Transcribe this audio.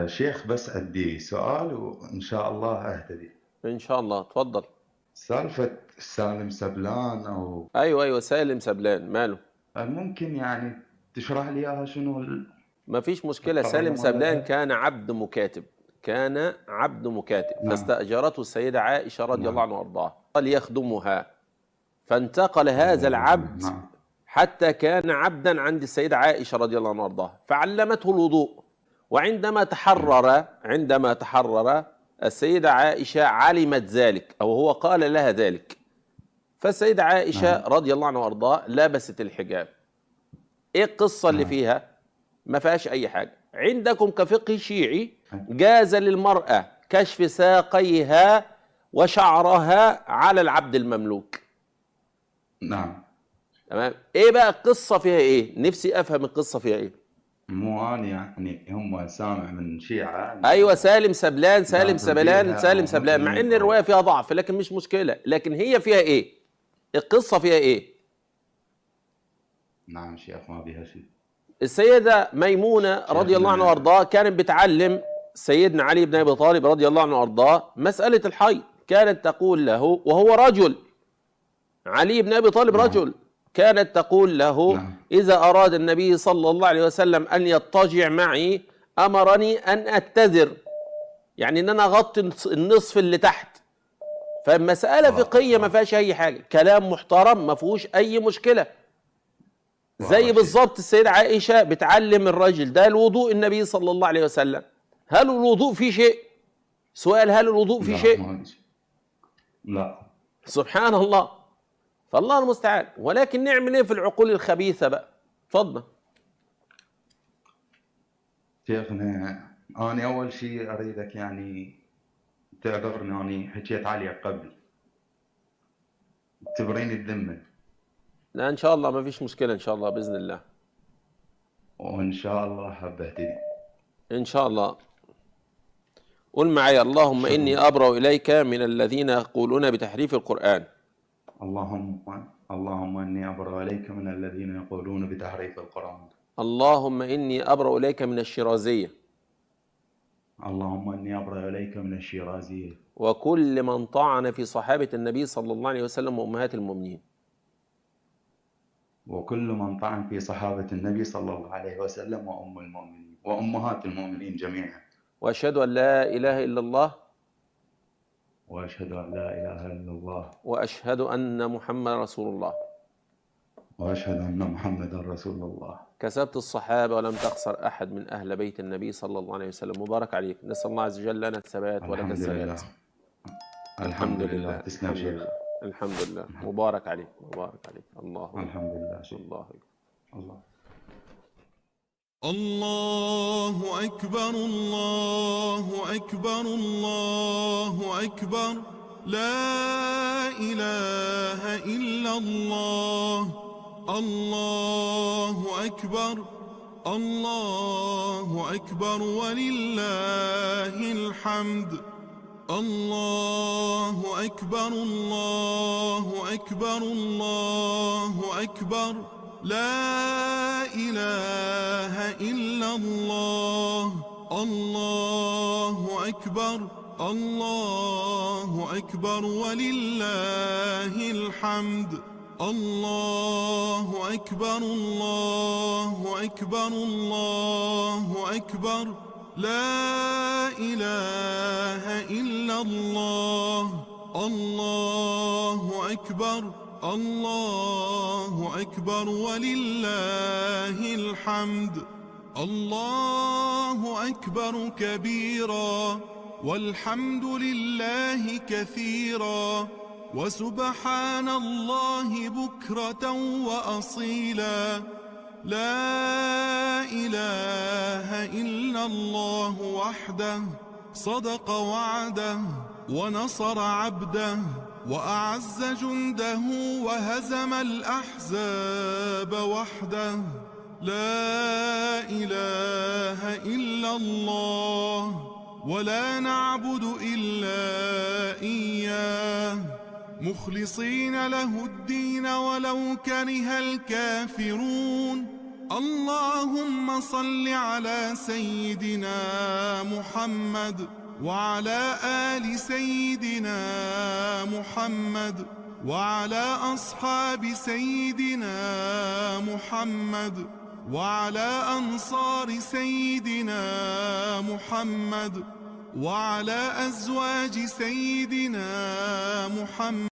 شيخ بس عندي سؤال وإن شاء الله أهتدي. إن شاء الله اتفضل. سالفة سالم سبلان أو أيوه سالم سبلان ماله؟ ممكن يعني تشرح لي إياها شنو ما فيش مشكلة. القضية سالم سبلان مالتها؟ كان عبد مكاتب، كان عبد مكاتب، نعم فاستأجرته السيدة عائشة رضي الله نعم عنها وارضاها ليخدمها، فانتقل هذا رضي الله عنه. العبد نعم حتى كان عبدا عند السيدة عائشة رضي الله عنها وارضاها، فعلمته الوضوء. وعندما نعم تحرر السيدة عائشة علمت ذلك، أو هو قال لها ذلك، فالسيدة عائشة نعم رضي الله عنها وارضاها لبست الحجاب. ايه القصة اللي نعم فيها؟ ما فيهاش اي حاجة. عندكم كفقه شيعي جاز للمرأة كشف ساقيها وشعرها على العبد المملوك. نعم. تمام. ايه بقى القصة فيها ايه؟ نفسي افهم القصة فيها ايه. مو أنا يعني هم سامع من شيعة ايوه إنه سالم سبلان باطل بيها سالم أو سبلان، مع ان مجرم الرواية أو فيها ضعف لكن مش مشكلة، لكن هي فيها ايه؟ القصة فيها ايه؟ نعم شيخ ما بيها شيء. السيدة ميمونة رضي الله عنها شيخنا وارضاها كانت بتعلم سيدنا علي بن ابي طالب رضي الله عنه وارضاه مسألة الحيض، كانت تقول له وهو رجل، علي بن ابي طالب نعم رجل، كانت تقول له نعم اذا اراد النبي صلى الله عليه وسلم ان يضطجع معي امرني ان اتذر، يعني ان انا اغطي النصف اللي تحت. فمسألة فقهية ما الله فيهاش اي حاجة، كلام محترم ما فيهوش اي مشكلة. والله زي شيخ. بالظبط السيدة عائشة بتعلم الرجل ده الوضوء النبي صلى الله عليه وسلم. هل الوضوء فيه شيء؟ سؤال، هل الوضوء فيه لا شيء؟ ما لا سبحان الله. فالله المستعان. ولكن نعمل ايه في العقول الخبيثة بقى؟ اتفضل. شيخنا أنا أول شيء أريدك يعني تعذرني، أنا حكيت عليك قبل، تبريني الذمة لا ان شاء الله ما فيش مشكلة، ان شاء الله بإذن الله. وإن شاء الله حب أهتدي. ان شاء الله. قل معي اللهم اني شكرا. ابرأ اليك من الذين يقولون بتحريف القرآن. اللهم إني أبرأ إليك من الذين يقولون بتحريف القرآن. اللهم اني ابرأ اليك من الشيرازية اللهم إني أبرأ إليك من الشيرازية وكل من طعن في صحابة النبي صلى الله عليه وسلم وامهات المؤمنين. وكل من طعن في صحابة النبي صلى الله عليه وسلم وأم المؤمنين وأمهات المؤمنين جميعا. واشهد ان لا اله الا الله وأشهد أن لا إله إلا الله واشهد ان محمد رسول الله. وأشهد أن محمدا رسول الله. كسبت الصحابة ولم تخسر أحد من أهل بيت النبي صلى الله عليه وسلم. مبارك عليك. نسأل الله عز وجل لنا الثبات ولك الحمد لله. الثبات. الحمد لله. تسلم الحمد شيخ. لله. الحمد لله. مبارك عليك. مبارك عليك. الله أكبر. الحمد لله شيخ. الله أكبر. الله. الله أكبر الله أكبر الله أكبر، لا إله إلا الله. الله أكبر الله أكبر ولله الحمد. الله أكبر الله أكبر الله أكبر، لا إله إلا الله. الله أكبر الله أكبر ولله الحمد. الله أكبر الله أكبر الله أكبر، لا إله إلا الله. الله أكبر الله أكبر ولله الحمد. الله أكبر كبيرا والحمد لله كثيرا وسبحان الله بكرة وأصيلا. لا إله إلا الله وحده صدق وعده ونصر عبده وأعز جنده وهزم الأحزاب وحده. لا إله إلا الله ولا نعبد إلا إياه مخلصين له الدين ولو كره الكافرون. اللهم صل على سيدنا محمد وعلى آل سيدنا محمد وعلى أصحاب سيدنا محمد وعلى أنصار سيدنا محمد وعلى أزواج سيدنا محمد